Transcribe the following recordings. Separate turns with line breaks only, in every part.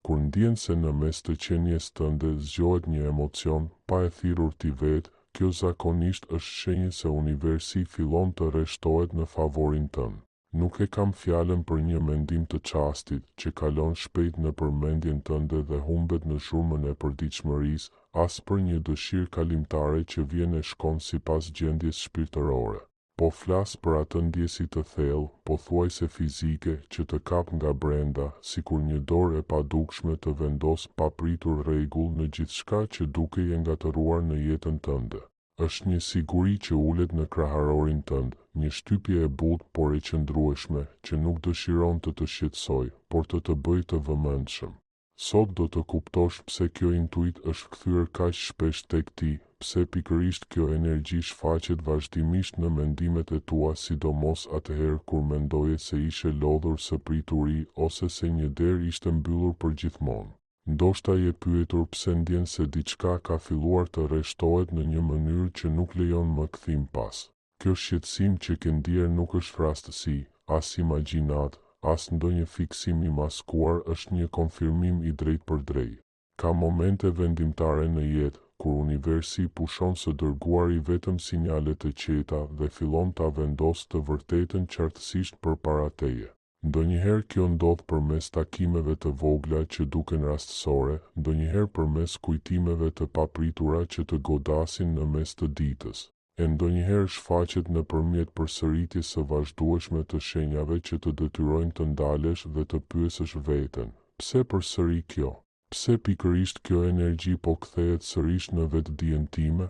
Kur ndjen se në mes të qenies tënde zgjohet një emocion pa e thirrur ti vetë, kjo zakonisht është shenjë se universi fillon të rreshtohet në favorin tënd. Nuk e kam fjalën për një mendim të çastit që kalon shpejt në përmendjen tënde dhe humbet në zhurmën e përditshmërisë, as për një dëshirë kalimtare që vjen e shkon sipas gjendjes shpirtërore. Po flas për atë ndjesi të thellë, pothuajse fizike, që të kap nga brenda, sikur një dorë e padukshme të vendos papritur rregull në gjithçka që dukej e ngatëruar në jetën tënde. Është një siguri që ulet në kraharorin tënd, një shtypje e butë por e qëndrueshme, që nuk dëshiron të shqetësoj, por të bëj të vëmendshëm. Sot do të kuptosh pse kjo intuit është kthyer kaq shpesh tek ti, pse pikërisht kjo energji shfaqet vazhdimisht në mendimet e tua, sidomos atëherë kur mendoje se ishe lodhur së prituri ose se një derë ishte mbyllur për gjithmonë. Ndoshta je pyetur pse ndjen se diçka ka filluar të rreshtohet në një mënyrë që nuk lejon më kthim pas. Kjo shqetësim që ke ndier nuk është rastësi, as imagjinat, as ndonjë fiksim i maskuar, është një konfirmim i drejtë për drejtë. Ka momente vendimtare në jetë, kur universi pushon së dërguari vetëm sinjale të qeta dhe fillon ta vendosë të vërtetën qartësisht përpara teje. Ndonjëherë kjo ndodh përmes takimeve të vogla që duken rastësore, ndonjëherë përmes kujtimeve të papritura që të godasin në mes të ditës. E ndonjëherë shfaqet nëpërmjet përsëritjes së vazhdueshme të shenjave që të detyrojnë të ndalesh dhe të pyesësh veten, pse përsëri kjo? Pse pikërisht kjo energji po kthehet sërish në vetdijen time?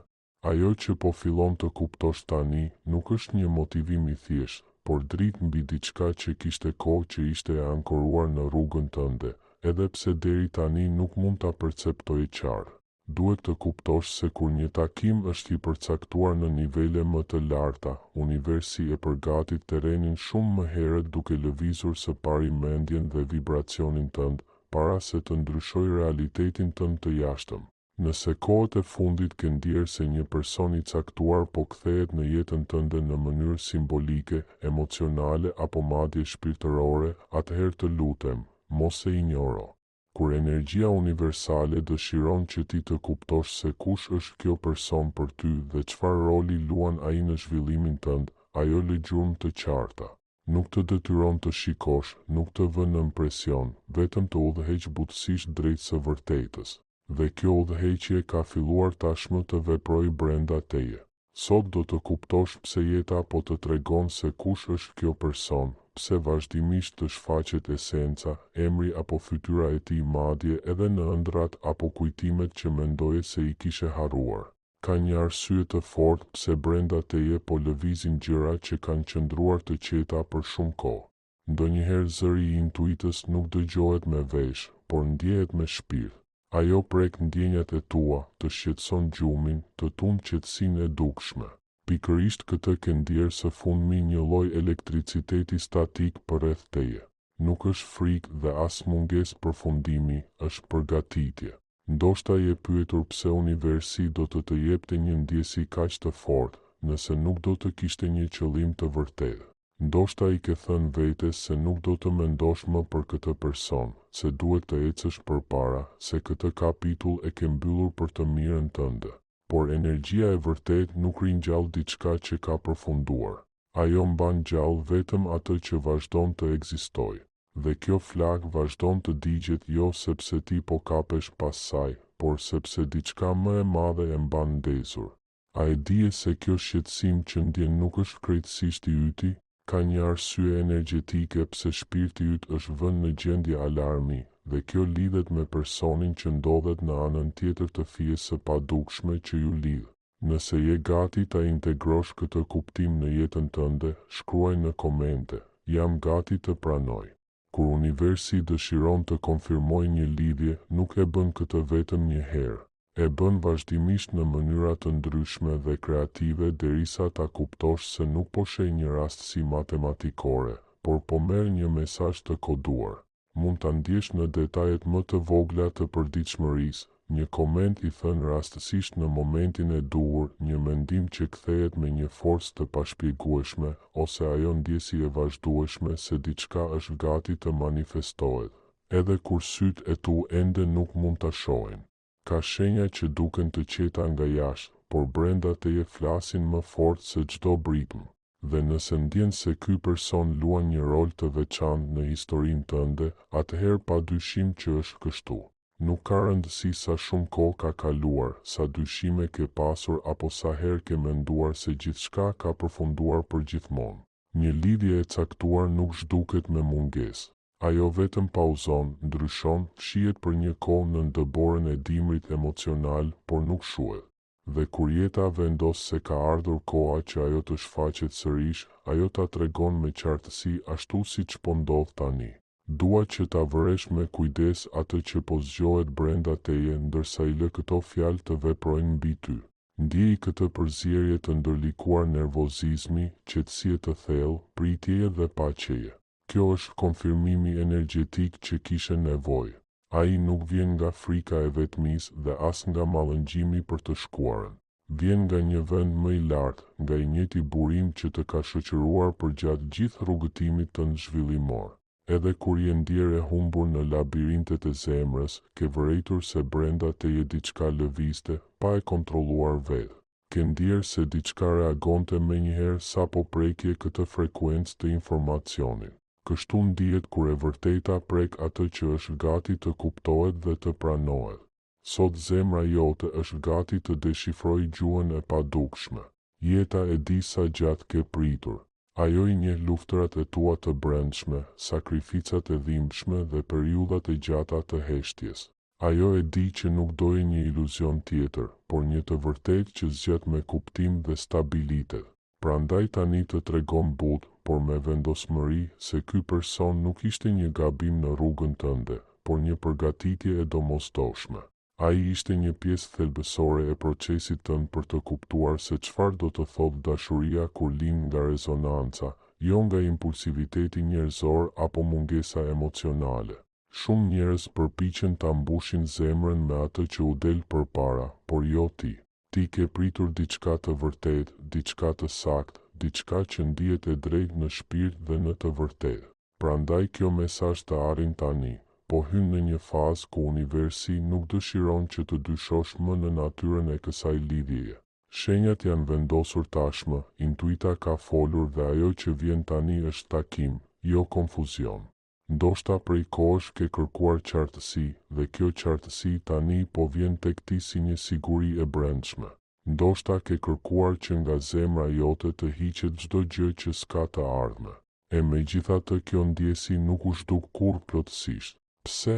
Ajo që po fillon të kuptosh tani nuk është një motivim i thjeshtë, por dritë mbi diçka që kishte kohë që ishte e ankoruar në rrugën tënde, edhe pse deri tani nuk mund ta perceptoje qartë. Duhet të kuptosh se kur një takim është i përcaktuar në nivele më të larta, universi e përgatit terrenin shumë më herët duke lëvizur së pari mendjen dhe vibracionin tënd, para se të ndryshojë realitetin tënd të jashtëm. Nëse kohët e fundit ke ndier se një person i caktuar po kthehet në jetën tënde në mënyrë simbolike, emocionale apo madje shpirtërore, atëherë të lutem, mos e injoro. Kur energjia universale dëshiron që ti të kuptosh se kush është kjo person për ty dhe çfarë roli luan ai në zhvillimin tënd, ajo lë gjurmë të qarta. Nuk të detyron të shikosh, nuk të vë në presion, vetëm të udhëheq butësisht drejt së vërtetës. Dhe kjo udhëheqje ka filluar tashmë të veprojë brenda teje. Sot do të kuptosh pse jeta po të tregon se kush është kjo person, pse vazhdimisht të shfaqet esenca, emri apo fytyra e tij, madje edhe në ëndrat apo kujtimet që mendoje se i kishe harruar. Ka një arsye të fortë pse brenda teje po lëvizin gjëra që kanë qëndruar të qeta për shumë kohë. Ndonjëherë zëri i intuitës nuk dëgjohet me vesh, por ndjehet me shpirt. Ajo prek ndjenjat e tua, të shqetëson gjumin, të tund qetësinë e dukshme. Pikërisht këtë ke ndier së fundmi një lloj elektriciteti statik përreth teje. Nuk është frikë dhe as mungesë përfundimi, është përgatitje. Ndoshta je pyetur pse universi do të jepte një ndjesi kaq të fortë, nëse nuk do të kishte një qëllim të vërtetë. Ndoshta i ke thënë vetes se nuk do të mendosh më për këtë person, se duhet të ecësh përpara, se këtë kapitull e ke mbyllur për të mirën tënde. Por energjia e vërtet nuk ringjall diçka që ka përfunduar. Ajo mban gjallë vetëm atë që vazhdon të ekzistojë. Dhe kjo flak vazhdon të digjet jo sepse ti po kapesh pas saj, por sepse diçka më e madhe e mban ndezur. A e dije se kjo shqetësim që ndjen nuk është krejtësisht i yti? Ka një arsye energjetike pse shpirti yt është vënë në gjendje alarmi, dhe kjo lidhet me personin që ndodhet në anën tjetër të fijes së padukshme që ju lidh. Nëse je gati ta integrosh këtë kuptim në jetën tënde, shkruaj në komente, jam gati të pranoj. Kur universi dëshiron të konfirmojë një lidhje, nuk e bën këtë vetëm një herë. E bën vazhdimisht në mënyra të ndryshme dhe kreative derisa ta kuptosh se nuk po sheh një rastësi matematikore, por po merr një mesazh të koduar. Mund ta ndjesh në detajet më të vogla të përditshmërisë, një koment i thënë rastësisht në momentin e duhur, një mendim që kthehet me një forcë të pashpjegueshme, ose ajo ndjesi e vazhdueshme se diçka është gati të manifestohet. edhe kur syt e tu ende nuk mund ta shohin. Ka shenja që duken të qeta nga jashtë, por brenda teje flasin më fort se çdo britm. Dhe nëse ndjen se ky person luan një rol të veçantë në historinë tënde, atëherë padyshim që është kështu. Nuk ka rëndësi sa shumë kohë ka kaluar, sa dyshime ke pasur apo sa herë ke menduar se gjithçka ka përfunduar përgjithmonë. Një lidhje e caktuar nuk zhduket me mungesë. Ajo vetëm pauzon, ndryshon, fshihet për një kohë në dëborën e dimrit emocional, por nuk shuhet. Dhe kur jeta vendos se ka ardhur koha që ajo të shfaqet sërish, ajo ta tregon me qartësi ashtu siç po ndodh tani. Dua që ta vëresh me kujdes atë që po zgjohet brenda teje ndërsa I lë këto fjalë të veprojnë mbi ty. Ndjej këtë përzierje të ndërlikuar nervozizmi, qetësie të thellë, pritjeje dhe paqeje. Kjo është konfirmimi energjetik që kishe nevojë. Ai nuk vjen nga frika e vetmisë dhe as nga mallëngjimi për të shkuarën. Vjen nga një vend më I lartë, nga I njëjti burim që të ka shoqëruar përgjatë gjithë rrugëtimit tënd zhvillimor. Edhe kur je ndjer e humbur në labirintet e zemrës, ke vërejtur se brenda teje diçka lëvizte, pa e kontrolluar vetë. Ke ndjer se diçka reagonte menjëherë sapo prekje këtë frekuencë të informacionit. Kështu ndihet kur e vërteta prek atë që është gati të kuptohet dhe të pranohet. Sot zemra jote është gati të deshifrojë gjuhën e padukshme. Jeta e di sa gjatë ke pritur. Ajo I njeh luftërat e tua të brendshme, sakrificat e dhimbshme dhe periudhat e gjata të heshtjes. Ajo e di që nuk doje një iluzion tjetër, por një të vërtetë që zgjet me kuptim dhe stabilitet. Prandaj tani të tregon butë, por me vendosmëri, se ky person nuk ishte një gabim në rrugën tënde, por një përgatitje e domosdoshme. Ai ishte një pjesë thelbësore e procesit tënd për të kuptuar se çfarë do të thotë dashuria kur lind nga rezonanca, jo nga impulsiviteti njerëzor apo mungesa emocionale. Shumë njerëz përpiqen ta mbushin zemrën me atë që u del përpara, por jo ti. Ti ke pritur diçka të vërtetë, diçka të saktë, diçka që ndihet e drejtë në shpirt dhe në të vërtetë. Prandaj kjo mesazh të arrin tani. Po hyn në një fazë ku universi nuk dëshiron që të dyshosh më në natyrën e kësaj lidhjeje. Shenjat janë vendosur tashmë, intuita ka folur dhe ajo që vjen tani është takim, jo konfuzion. Ndoshta prej kohësh ke kërkuar qartësi dhe kjo qartësi tani po vjen tek ti si një siguri e brendshme. Ndoshta ke kërkuar që nga zemra jote të hiqet çdo gjë që s'ka të ardhme. E megjithatë kjo ndjesi nuk u zhduk kurrë plotësisht. Pse?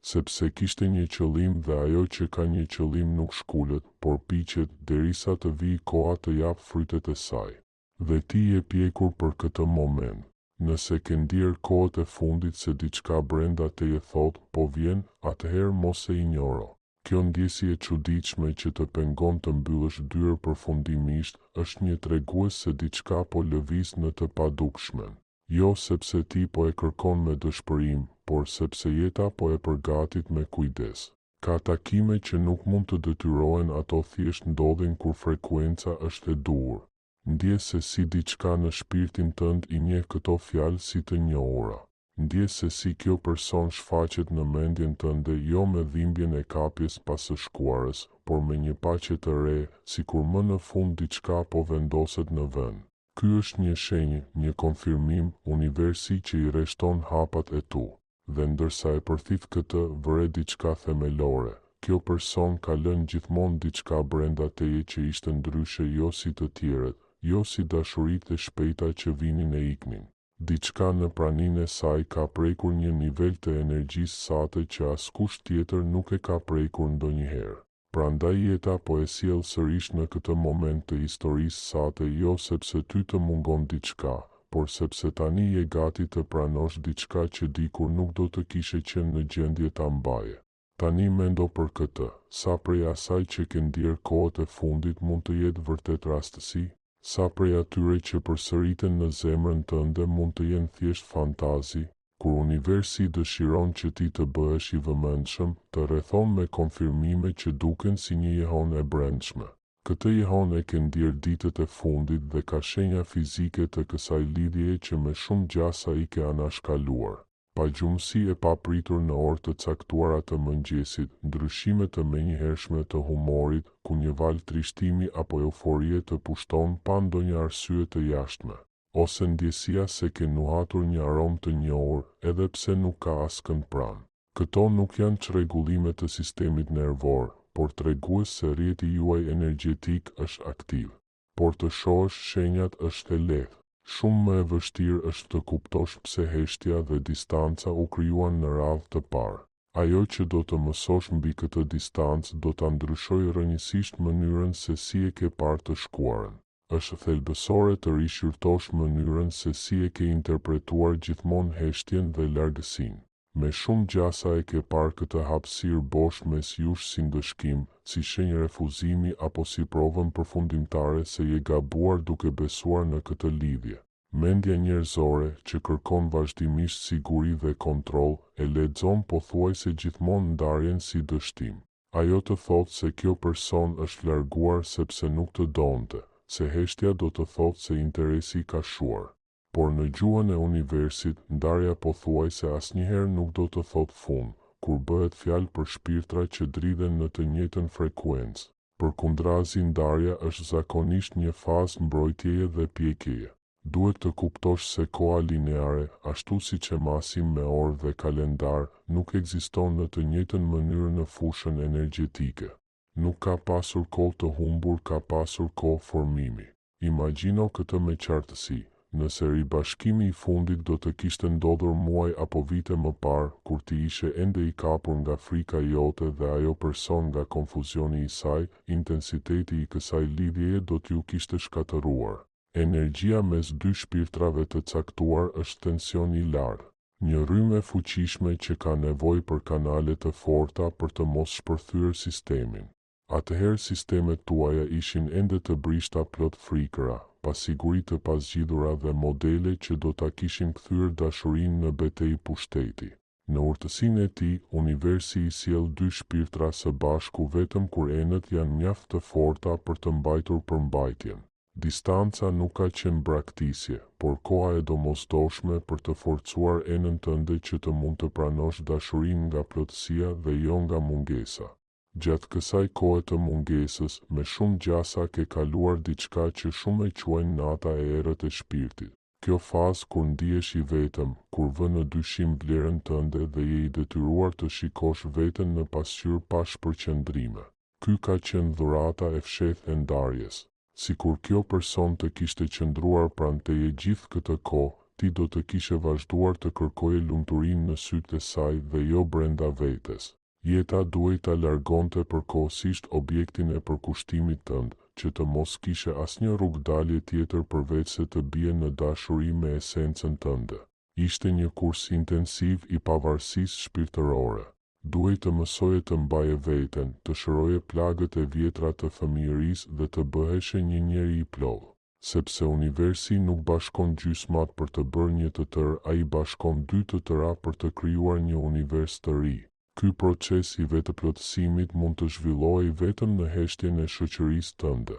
Sepse kishte një qëllim dhe ajo që ka një qëllim nuk shkulet, por piqet derisa të vijë koha të jap frytet e saj. Dhe ti je pjekur për këtë moment. Nëse ke ndier kohët e fundit se diçka brenda teje thot, po vjen, atëherë mos e injoro. Kjo ndjesi e çuditshme që të pengon të mbyllësh dyrë përfundimisht, është një tregues se diçka po lëviz në të padukshmen. Jo sepse ti po e kërkon me dëshpërim, por sepse jeta po e përgatit me kujdes. Ka takime që nuk mund të detyrohen, ato thjesht ndodhin kur frekuenca është e duhur. Ndje se si diçka në shpirtin tënd I njeh këto fjalë si të njohura. Ndje se si kjo person shfaqet në mendjen tënde jo me dhimbjen e kapjes pas së shkuarës, por me një paqe të re, sikur më në fund diçka po vendoset në vend. Ky është një shenjë, një konfirmim, universi që I rreshton hapat e tu. Dhe ndërsa e përthith këtë, vëre diçka themelore. Kjo person ka lënë gjithmonë diçka brenda teje që ishte ndryshe, jo si të tjerët, jo si dashuritë e shpejta që vinin e iknin. Diçka në praninë e saj ka prekur një nivel të energjisë sate që askush tjetër nuk e ka prekur ndonjëherë. Prandaj jeta po e sjell sërish në këtë moment të historisë sate, jo sepse ty të mungon diçka, por sepse tani je gati të pranosh diçka që dikur nuk do të kishe qenë në gjendje ta mbaje. Tani mendo për këtë, sa prej asaj që ke ndier kohët e fundit mund të jetë vërtet rastësi, sa prej atyre që përsëriten në zemrën tënde mund të jenë thjesht fantazi. Kur universi dëshiron që ti të bëhesh I vëmendshëm, të rrethon me konfirmime që duken si një jehon e brendshme. Këtë jehon e ke ndier ditët e fundit dhe ka shenja fizike të kësaj lidhjeje që me shumë gjasa I ke anashkaluar. pagjumësi e papritur në orë të caktuara të mëngjesit, ndryshime të menjëhershme të humorit, ku një val trishtimi apo euforie të pushton pa ndonjë arsye të jashtme, ose ndjesia se ke nuhatur një aromë të njohur, edhe pse nuk ka askënd pranë. Këto nuk janë çrregullime të sistemit nervor, por tregues se rrjeti juaj energjetik është aktiv. Por të shohësh shenjat është e lehtë. Shumë më e vështirë është të kuptosh pse heshtja dhe distanca u krijuan në radhë të parë. Ajo që do të mësosh mbi këtë distancë do ta ndryshojë rrënjësisht mënyrën se si e ke parë të shkuarën. Është thelbësore të rishqyrtosh mënyrën se si e ke interpretuar gjithmonë heshtjen dhe largësinë. Me shumë gjasa e ke parë këtë hapësirë bosh mes jush si ndëshkim, si shenjë refuzimi apo si provën përfundimtare se je gabuar duke besuar në këtë lidhje. Mendja njerëzore, që kërkon vazhdimisht siguri dhe kontroll, e lexon pothuajse gjithmonë ndarjen si dështim. Ajo të thotë se kjo person është larguar sepse nuk të donte, se heshtja do të thotë se interesi ka shuar. Por në gjuhën e universit, ndarja pothuajse asnjëherë nuk do të thotë fund, kur bëhet fjalë për shpirtra që dridhen në të njëjtën frekuencë. Përkundrazi, ndarja është zakonisht një fazë mbrojtjeje dhe pjekjeje. Duhet të kuptosh se koha lineare, ashtu siç e masim me orë dhe kalendar, nuk ekziston në të njëjtën mënyrë në fushën energjetike. Nuk ka pasur kohë të humbur, ka pasur kohë formimi. Imagjino këtë me qartësi. Nëse ribashkimi i fundit do të kishte ndodhur muaj apo vite më parë, kur ti ishe ende i kapur nga frika jote dhe ajo person nga konfuzioni i saj, intensiteti i kësaj lidhjeje do t'ju kishte shkatëruar. Energjia mes dy shpirtrave të caktuar është tension i lartë, një rrymë e fuqishme që ka nevojë për kanale të forta për të mos shpërthyer sistemin. Atëherë sistemet tuaja ishin ende të brishta plot frikëra, pasiguri të pasgjidhura dhe modele që do ta kishin kthyer dashurinë në betejë pushteti. Në urtësinë e tij, universi i sjell dy shpirtra së bashku vetëm kur enët janë mjaft të forta për të mbajtur përmbajtjen. Distanca nuk ka qenë braktisje, por koha e domosdoshme për të forcuar enën tënde që të mund të pranosh dashurinë nga plotësia dhe jo nga mungesa. Gjatë kësaj kohe të mungesës, me shumë gjasa ke kaluar diçka që shumë e quajnë nata e errët e shpirtit. Kjo fazë kur ndihesh i vetëm, kur vë në dyshim vlerën tënde dhe je i detyruar të shikosh veten në pasqyrë pa shpërqendrime. Ky ka qenë dhurata e fshehtë e ndarjes. Sikur kjo person të kishte qëndruar pranë teje gjithë këtë kohë, ti do të kishe vazhduar të kërkoje lumturinë në sytë e saj dhe jo brenda vetes. Jeta duhej ta largonte përkohësisht objektin e përkushtimit tënd, që të mos kishe asnjë rrugdalje tjetër përveç se të bie në dashuri me esencën tënde. Ishte një kurs intensiv i pavarësisë shpirtërore. Duhej të mësoje të mbaje veten, të shëroje plagët e vjetra të fëmijërisë dhe të bëheshe një njeri i plotë. Sepse universi nuk bashkon gjysmat për të bërë një të tërë, ai bashkon dy të tëra për të krijuar një univers të ri. Ky proces i vetëplotësimit mund të zhvillohej vetëm në heshtjen e shoqërisë tënde.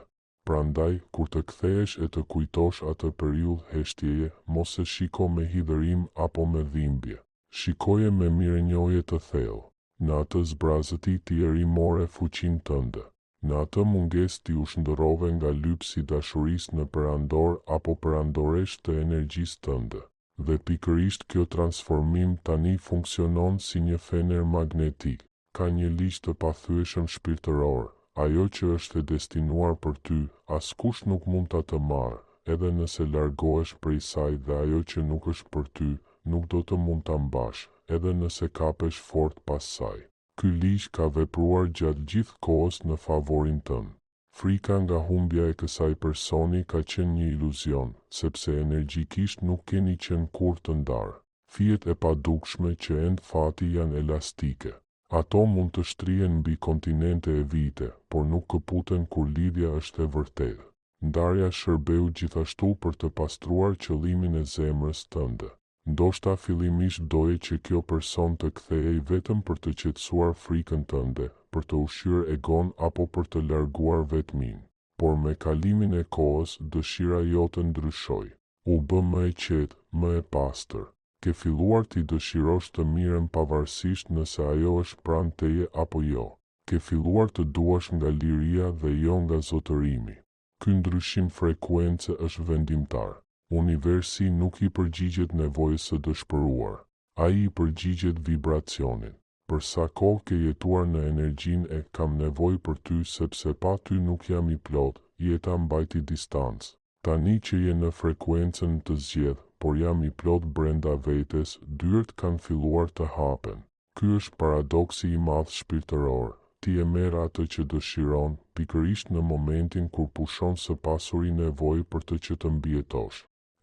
Prandaj, kur të kthehesh e të kujtosh atë periudhë heshtjeje, mos e shiko me hidhërim apo me dhimbje. Shikoje me mirënjohje të thellë. Në atë zbrazëti ti e rimore fuqinë tënde. Në atë mungesë ti u shndërrove nga lypsi i dashurisë në perandor apo perandoresh të energjisë tënde. Dhe pikërisht kjo transformim tani funksionon si një fener magnetik. Ka një ligj të pathyeshëm shpirtëror. Ajo që është e destinuar për ty, askush nuk mund ta të marrë, edhe nëse largohesh prej saj, dhe ajo që nuk është për ty, nuk do të mund ta mbash, edhe nëse kapesh fort pas saj. Ky ligj ka vepruar gjatë gjithë kohës në favorin tënd. Frika nga humbja e kësaj personi ka qenë një iluzion, sepse energjikisht nuk keni qenë kurrë të ndarë. Fijet e padukshme që end fati janë elastike. Ato mund të shtrihen mbi kontinente e vite, por nuk këputen kur lidhja është e vërtetë. Ndarja shërbeu gjithashtu për të pastruar qëllimin e zemrës tënde. Ndoshta fillimisht doje që kjo person të kthehej vetëm për të qetësuar frikën tënde, për të ushqyer egon apo për të larguar vetmin. Por me kalimin e kohës, dëshira jote ndryshoi. U bë më e qetë, më e pastër. Ke filluar t'i dëshirosh të mirën pavarësisht nëse ajo është pranë teje apo jo. Ke filluar të duash nga liria dhe jo nga zotërimi. Ky ndryshim frekuence është vendimtar. Universi nuk i përgjigjet nevojës së dëshpëruar. Ai i përgjigjet vibracionit. Për sa kohë ke jetuar në energjinë e kam nevojë për ty sepse pa ty nuk jam i plot, jeta mbajti distancë. Tani që je në frekuencën të zgjedh, por jam i plot brenda vetes, dyert kanë filluar të hapen. Ky është paradoksi i madh shpirtëror. Ti e merr atë që dëshiron, pikërisht në momentin kur pushon së pasuri nevojë për të që të mbijetosh.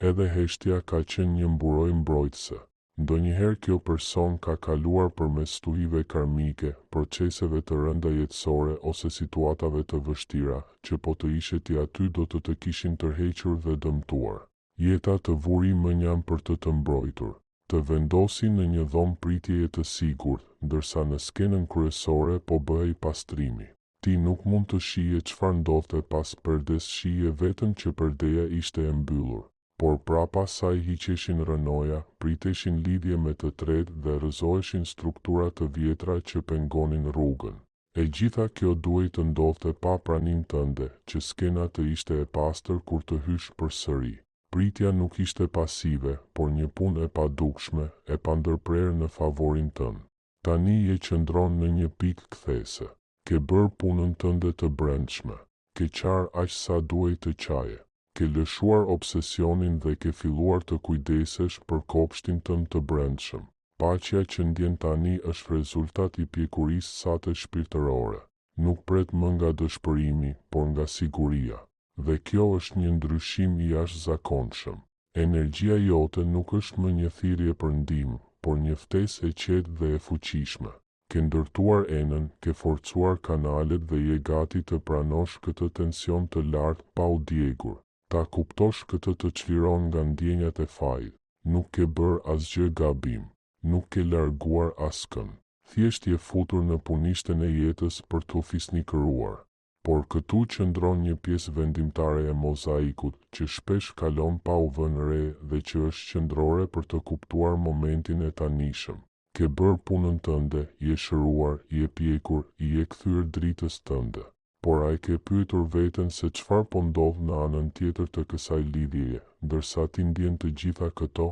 Edhe heshtja ka qenë një mburojë mbrojtëse. Ndonjëherë kjo person ka kaluar përmes stuhive karmike, proceseve të rënda jetësore ose situatave të vështira, që po të ishe ti aty do të kishin tërhequr dhe dëmtuar. Jeta të vuri mënjam për të mbrojtur. Të vendosi në një dhomë pritjeje të sigurt, ndërsa në skenën kryesore po bëhej pastrimi. Ti nuk mund të shije çfarë ndodhte pas perdes, shije vetëm që perdeja ishte e mbyllur. Por prapa saj hiqeshin rënoja, priteshin lidhje me të tretë dhe rrëzoheshin struktura të vjetra që pengonin rrugën. E gjitha kjo duhej të ndodhte pa pranim tënde, që skena të ishte e pastër kur të hysh përsëri. Pritja nuk ishte pasive, por një punë e padukshme, e pandërprerë në favorin tënd. Tani je qëndron në një pikë kthese. Ke bërë punën tënde të brendshme. Ke qarë aq sa duhej të qaje. Ke lëshuar obsesionin dhe ke filluar të kujdesesh për kopshtin tënd të brendshëm. Paqja që ndjen tani është rezultat i pjekurisë sate shpirtërore. Nuk pret më nga dëshpërimi, por nga siguria. Dhe kjo është një ndryshim i jashtëzakonshëm. Energjia jote nuk është më një thirrje për ndihmë, por një ftesë e qetë dhe e fuqishme. Ke ndërtuar enën, ke forcuar kanalet dhe je gati të pranosh këtë tension të lartë pa u djegur. Ta kuptosh këtë të çliron nga ndjenjat e fajit. Nuk ke bërë asgjë gabim. Nuk ke larguar askën. Thjesht je futur në punishten e jetës për t'u fisnikëruar. Por këtu qëndron një pjesë vendimtare e mozaikut, që shpesh kalon pa u vënë re dhe që është qëndrore për të kuptuar momentin e tanishëm. Ke bërë punën tënde, je shëruar, je pjekur, je kthyer dritës tënde. Por ai ke pyetur veten se çfarë po ndodh në anën tjetër të kësaj lidhjeje, ndërsa ti ndjen të gjitha këto?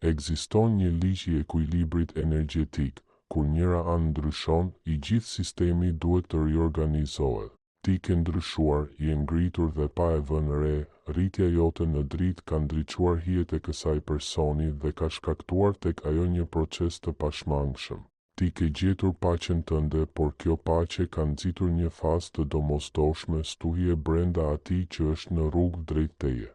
Ekziston një ligj i ekuilibrit energjetik, kur njëra anë ndryshon, i gjithë sistemi duhet të riorganizohet. Ti ke ndryshuar, je ngritur dhe pa e vënë re, rritja jote në dritë ka ndriçuar hijet e kësaj personi dhe ka shkaktuar tek ajo një proces të pashmangshëm. Ti ke gjetur paqen tënde, por kjo paqe ka nxitur një fazë të domosdoshme stuhje brenda atij që është në rrugë drejt teje.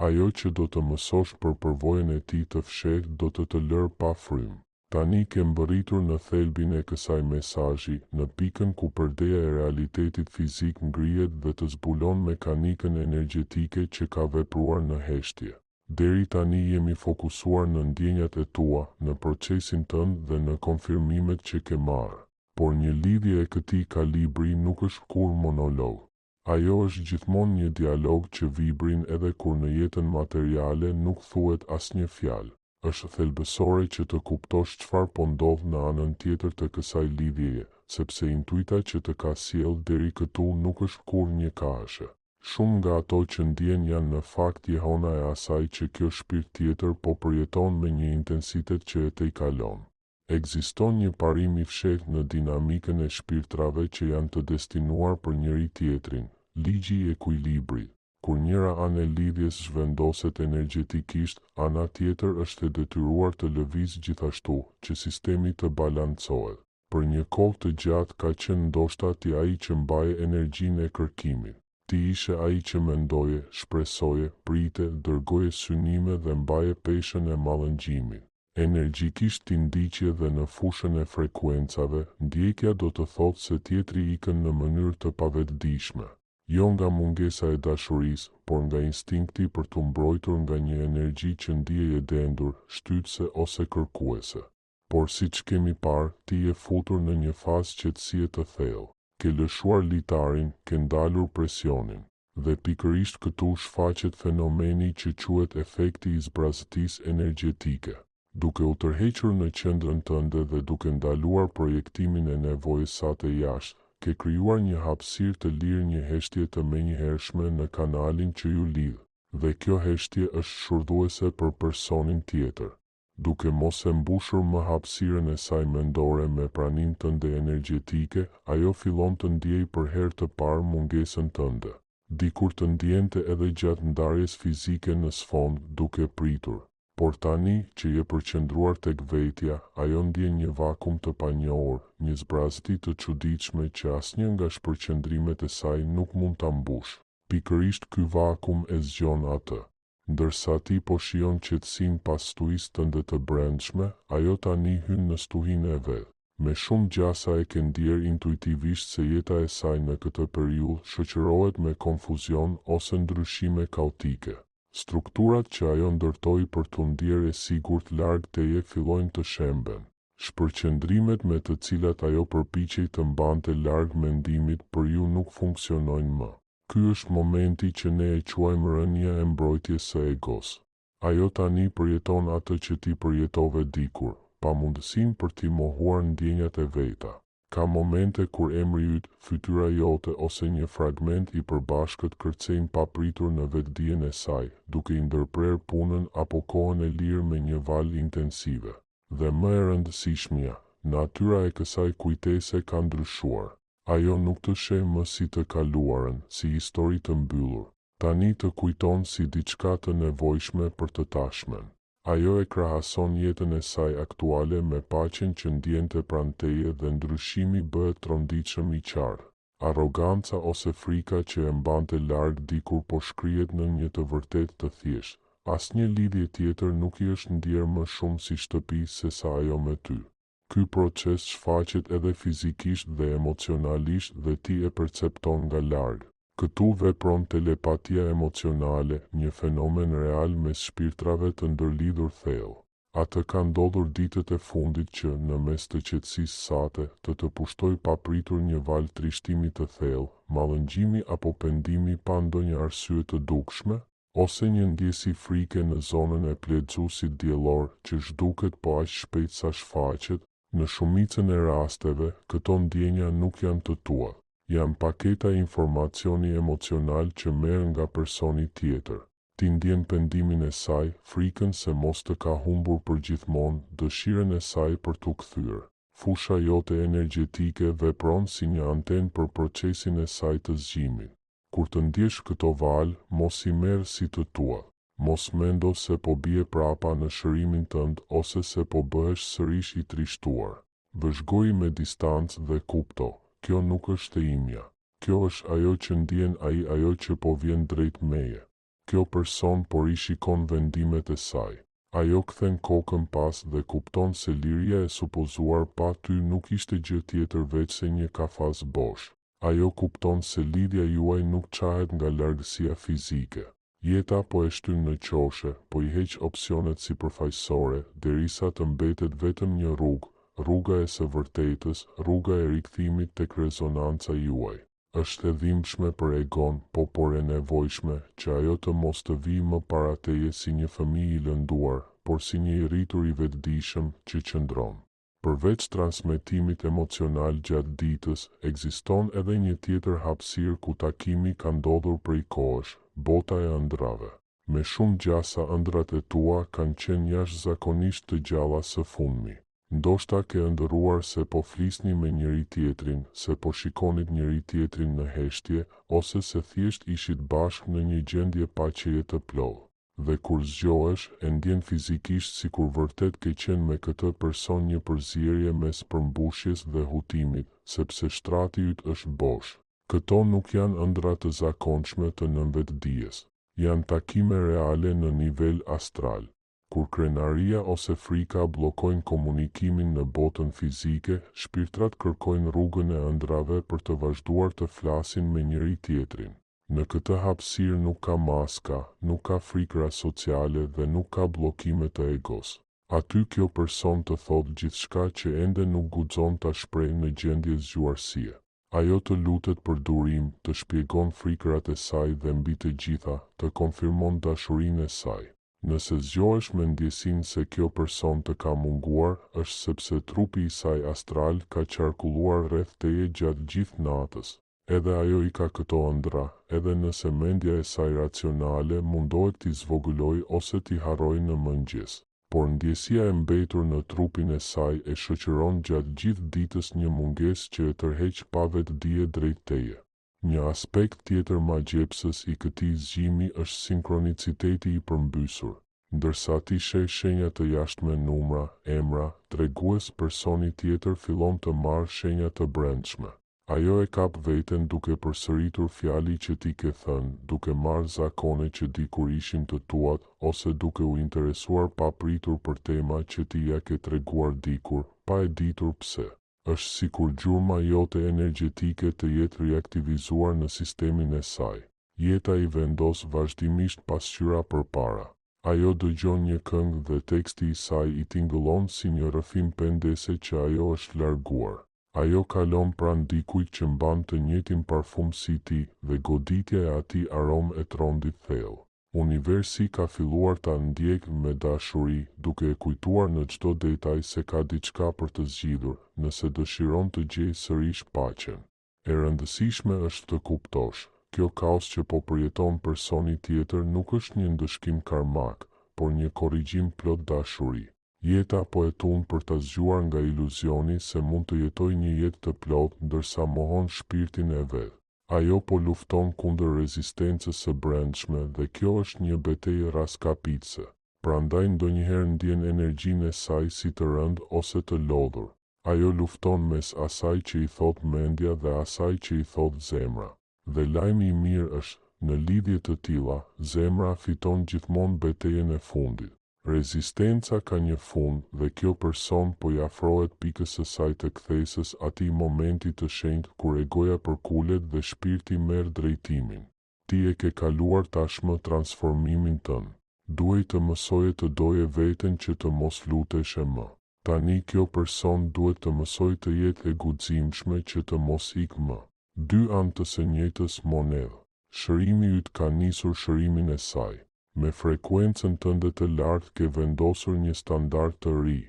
Ajo që do të mësosh për përvojën e tij të fshehtë do të lërë pa frymë. Tani ke mbërritur në thelbin e kësaj mesazhi, në pikën ku perdeja e realitetit fizik ngrihet dhe të zbulon mekanikën energjetike që ka vepruar në heshtje. Deri tani jemi fokusuar në ndjenjat e tua, në procesin tënd dhe në konfirmimet që ke marrë. Por një lidhje e këtij kalibri nuk është kur monolog. Ajo është gjithmonë një dialog që vibrin edhe kur në jetën materiale nuk thuhet asnjë fjalë. Është thelbësore që të kuptosh çfarë po ndodh në anën tjetër të kësaj lidhjeje, sepse intuita që të ka sjell deri këtu nuk është kurrë një kahashe. Shumë nga ato që ndjen janë në fakt jehona e asaj që kjo shpirt tjetër po përjeton me një intensitet që e tejkalon. Ekziston një parim i fshehtë në dinamikën e shpirtrave që janë të destinuar për njëri tjetrin, ligji i ekuilibrit. Kur njëra anë e lidhjes zhvendoset energjetikisht, ana tjetër është e detyruar të lëvizë gjithashtu, që sistemi të balancohet. Për një kohë të gjatë ka qenë ndoshta ti ai që mbaje energjinë e kërkimit. Ti ishe ai që mendoje, shpresoje, prite, dërgoje synime dhe mbaje peshën e mallëngjimit. Energjikisht ti ndiqje dhe në fushën e frekuencave, ndjekja do të thotë se tjetri ikën në mënyrë të pavetëdijshme. Jo nga mungesa e dashurisë, por nga instinkti për të mbrojtur nga një energji që ndiej e dendur, shtytse ose kërkuese. Por siç kemi parë, ti je futur në një fazë qetësie të thellë. Ke lëshuar litarin, ke ndalur presionin. Dhe pikërisht këtu shfaqet fenomeni që quhet efekti i zbrazëtisë energjetike. duke u tërhequr në qendrën tënde dhe duke ndaluar projektimin e nevojës sate jashtë, ke krijuar një hapësirë të lirë, një heshtje të menjëhershme në kanalin që ju lidh, dhe kjo heshtje është shurdhuese për personin tjetër. Duke mos e mbushur më hapësirën e saj mendore me praninë tënde energjetike, ajo fillon të ndjej për herë të parë mungesën tënde. Dikur të ndjente edhe gjatë ndarjes fizike në sfond duke pritur. Por tani që je përqendruar tek vetja, ajo ndjen një vakum të panjohur, një zbrazëti të çuditshme që asnjë nga shpërqendrimet e saj nuk mund ta mbush. Pikërisht ky vakum e zgjon atë. Ndërsa ti po shijon qetësinë pas stuhisë tënde të brendshme, ajo tani hyn në stuhinë e vet. Me shumë gjasa e ke ndier intuitivisht se jeta e saj në këtë periudhë shoqërohet me konfuzion ose ndryshime kaotike. Strukturat që ajo ndërtoi për t'u ndier e sigurt larg teje fillojnë të shemben. Shpërqendrimet me të cilat ajo përpiqej të mbante larg mendimit për ju nuk funksionojnë më. Ky është momenti që ne e quajmë rënja e mbrojtjes së egos. Ajo tani përjeton atë që ti përjetove dikur, pa mundësinë për t'i mohuar ndjenjat e veta. Ka momente kur emri yt, fytyra jote ose një fragment i përbashkët kërcejnë papritur në vetdijen e saj, duke i ndërprer punën apo kohën e lirë me një valë intensive. Dhe më e rëndësishmja, natyra e kësaj kujtese ka ndryshuar. Ajo nuk të sheh më si të kaluarën, si histori të mbyllur. Tani të kujton si diçka të nevojshme për të tashmen. Ajo e krahason jetën e saj aktuale me paqen që ndjente pranë teje dhe ndryshimi bëhet tronditshëm i qartë. Arroganca ose frika që e mbante larg dikur po shkrihet në një të vërtetë të thjeshtë. Asnjë lidhje tjetër nuk i është ndier më shumë si shtëpi se sa ajo me ty. Ky proces shfaqet edhe fizikisht dhe emocionalisht dhe ti e percepton nga larg. Këtu vepron telepatia emocionale, një fenomen real mes shpirtrave të ndërlidhur thellë. Atë ka ndodhur ditët e fundit që, në mes të qetësisë sate, të pushtoj papritur një valë trishtimi të thellë, mallëngjimi apo pendimi pa ndonjë arsye të dukshme, ose një ndjesi frike në zonën e plexuesit diellor që zhduket po aq shpejt sa shfaqet. Në shumicën e rasteve, këto ndjenja nuk janë të tua, janë paketa informacioni emocional që merr nga personi tjetër. Ti ndjen pendimin e saj, frikën se mos të ka humbur përgjithmonë, dëshirën e saj për t'u kthyer. Fusha jote energjetike vepron si një antenë për procesin e saj të zgjimit. Kur të ndjesh këto valë, mos i merr si të tua. Mos mendo se po bie prapa në shërimin tënd ose se po bëhesh sërish i trishtuar. Vëzhgoj me distancë dhe kupto, kjo nuk është e imja. Kjo është ajo që ndjen ai, ajo që po vjen drejt meje. Kjo person po rishikon vendimet e saj. Ajo kthen kokën pas dhe kupton se liria e supozuar pa ty nuk ishte gjë tjetër veç se një kafaz bosh. Ajo kupton se lidhja juaj nuk qahet nga largësia fizike. Jeta po e shtyn në qoshe, po i heq opsionet sipërfaqësore, derisa të mbetet vetëm një rrugë, rruga e së vërtetës, rruga e rikthimit tek rezonanca juaj. Është e dhimbshme për egon, por e nevojshme që ajo të mos të vijë më para teje si një fëmijë i lënduar, por si një i rritur i vetëdijshëm që qëndron. Përveç transmetimit emocional gjatë ditës, ekziston edhe një tjetër hapësirë ku takimi ka ndodhur prej kohësh. Bota e ëndrave. Me shumë gjasa ëndrat e tua kanë qenë jashtëzakonisht të gjalla së fundmi. Ndoshta ke ëndërruar se po flisni me njëri tjetrin, se po shikonit njëri tjetrin në heshtje, ose se thjesht ishit bashkë në një gjendje paqeje të plotë. Dhe kur zgjohesh, e ndjen fizikisht sikur vërtet ke qenë me këtë person një përzierje mes përmbushjes dhe hutimit, sepse shtrati yt është bosh. Këto nuk janë ëndra të zakonshme të nënvetdijes. Janë takime reale në nivel astral. Kur krenaria ose frika bllokojnë komunikimin në botën fizike, shpirtrat kërkojnë rrugën e ëndrave për të vazhduar të flasin me njëri tjetrin. Në këtë hapësirë nuk ka maska, nuk ka frikra sociale dhe nuk ka bllokime të egos. Aty kjo person të thotë gjithçka që ende nuk guxon ta shprehë në gjendje zgjuarsie. Ajo të lutet për durim, të shpjegon frikrat e saj dhe mbi të gjitha, të konfirmon dashurinë e saj. Nëse zgjohesh me ndjesinë se kjo person të ka munguar, është sepse trupi i saj astral ka qarkulluar rreth teje gjatë gjithë natës. Edhe ajo i ka këto ëndra, edhe nëse mendja e saj racionale mundohet t'i zvogëloj ose t'i harroj në mëngjes. Por ndjesia e mbetur në trupin e saj e shoqëron gjatë gjithë ditës një mungesë që e tërheq pa vetdije drejt teje. Një aspekt tjetër magjepsës i këtij zgjimi është sinkroniciteti i përmbysur. Ndërsa ti sheh shenja të jashtme, numra, emra, tregues personi tjetër fillon të marrë shenja të brendshme. Ajo e kap veten duke përsëritur fjali që ti ke thënë, duke marrë zakone që dikur ishin të tuat, ose duke u interesuar pa pritur për tema që ti ja ke treguar dikur, pa e ditur pse. Është sikur gjurma jote energjetike të jetë reaktivizuar në sistemin e saj. Jeta i vendos vazhdimisht pasqyra përpara. Ajo dëgjon një këngë dhe teksti i saj i tingëllon si një rrëfim pendese që ajo është larguar. Ajo kalon pranë dikujt që mban të njëjtin parfum si ti dhe goditja e atij aromë e trondit thellë. Universi ka filluar ta ndjekë me dashuri, duke e kujtuar në çdo detaj se ka diçka për të zgjidhur, nëse dëshiron të gjejë sërish paqen. E rëndësishme është të kuptosh, kjo kaos që po përjeton personi tjetër nuk është një ndëshkim karmak, por një korrigjim plot dashuri. Jeta po e tund për ta zgjuar nga iluzioni se mund të jetojë një jetë të plotë ndërsa mohon shpirtin e vet. Ajo po lufton kundër rezistencës së brendshme dhe kjo është një betejë raskapitëse. Prandaj ndonjëherë ndjen energjinë e saj si të rëndë ose të lodhur. Ajo lufton mes asaj që i thot mendja dhe asaj që i thot zemra. Dhe lajmi i mirë është, në lidhje të tilla, zemra fiton gjithmonë betejën e fundit. Rezistenca ka një fund dhe kjo person po i afrohet pikës së saj të kthesës, atij momenti të shenjtë kur egoja përkulet dhe shpirti merr drejtimin. Ti e ke kaluar tashmë transformimin tënd. Duhej të mësoje të doje veten që të mos luteshe më. Tani kjo person duhet të mësoj të jetë e guximshme që të mos ikë më. Dy anë të së njëjtës monedhe. Shërimi yt ka nisur shërimin e saj. Me frekuencën tënde të lartë ke vendosur një standard të ri.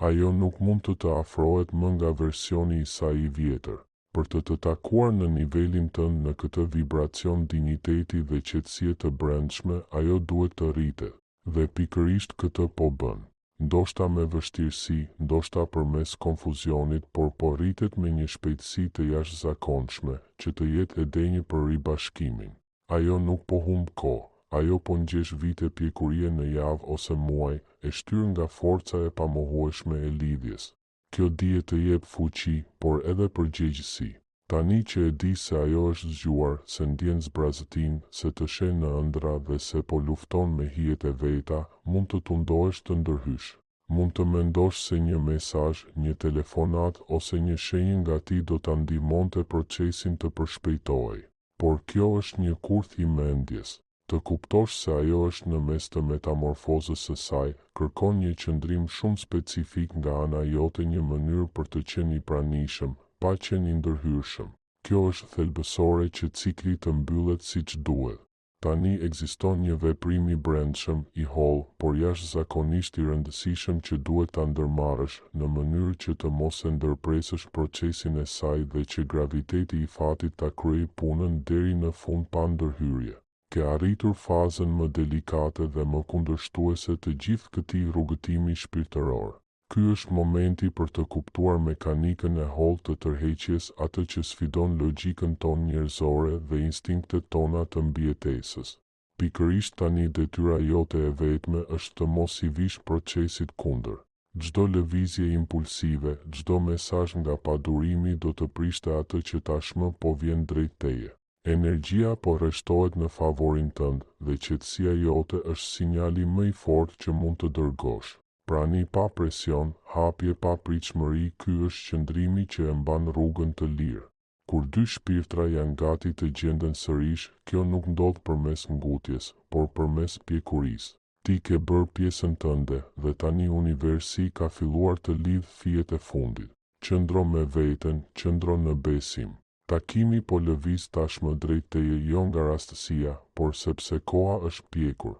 Ajo nuk mund të afrohet më nga versioni i saj i vjetër. Për të takuar në nivelin tënd në këtë vibracion dinjiteti dhe qetësie të brendshme, ajo duhet të rritet. Dhe pikërisht këtë po bën. Ndoshta me vështirësi, ndoshta përmes konfuzionit, por po rritet me një shpejtësi të jashtëzakonshme, që të jetë e denjë për ribashkimin. Ajo nuk po humb kohë. Ajo po ngjesh vite pjekurie në javë ose muaj, e shtyr nga forca e pamohueshme e lidhjes. Kjo dije të jep fuqi, por edhe përgjegjësi. Tani që e di se ajo është zgjuar, se ndjen zbrazëtinë, se të sheh në ëndra dhe se po lufton me hijet e veta, mund të tundohesh të ndërhysh. Mund të mendosh se një mesazh, një telefonat ose një shenjë nga ti do ta ndihmonte procesin të përshpejtohej. Por kjo është një kurth i mendjes. Të kuptosh se ajo është në mes të metamorfozës së saj, kërkon një qëndrim shumë specifik nga ana jote, një mënyrë për të qenë i pranishëm, pa qenë i ndërhyrshëm. Kjo është thelbësore që cikli të mbyllet siç duhet. Tani ekziston një veprim i brendshëm, i hollë, por jashtëzakonisht i rëndësishëm që duhet ta ndërmarrësh në mënyrë që të mos e ndërpresësh procesin e saj dhe që graviteti i fatit ta kryejë punën deri në fund pa ndërhyrje. Ke arritur fazën më delikate dhe më kundërshtuese të gjithë këtij rrugëtimi shpirtëror. Ky është momenti për të kuptuar mekanikën e hollë të tërheqjes, atë që sfidon logjikën tonë njerëzore dhe instinktet tona të mbijetesës. Pikërisht tani detyra jote e vetme është të mos i vish procesit kundër. Çdo lëvizje impulsive, çdo mesazh nga padurimi do të prishte atë që tashmë po vjen drejt teje. Energjia po rreshtohet në favorin tënd dhe qetësia jote është sinjali më i fortë që mund të dërgosh. Prani pa presion, hapje pa pritshmëri, ky është qëndrimi që e mban rrugën të lirë. Kur dy shpirtra janë gati të gjenden sërish, kjo nuk ndodh përmes ngutjes, por përmes pjekurisë. Ti ke bërë pjesën tënde dhe tani universi ka filluar të lidh fijet e fundit. Qëndro me veten, qëndro në besim. Takimi po lëviz tashmë drejt teje jo nga rastësia, por sepse koha është pjekur.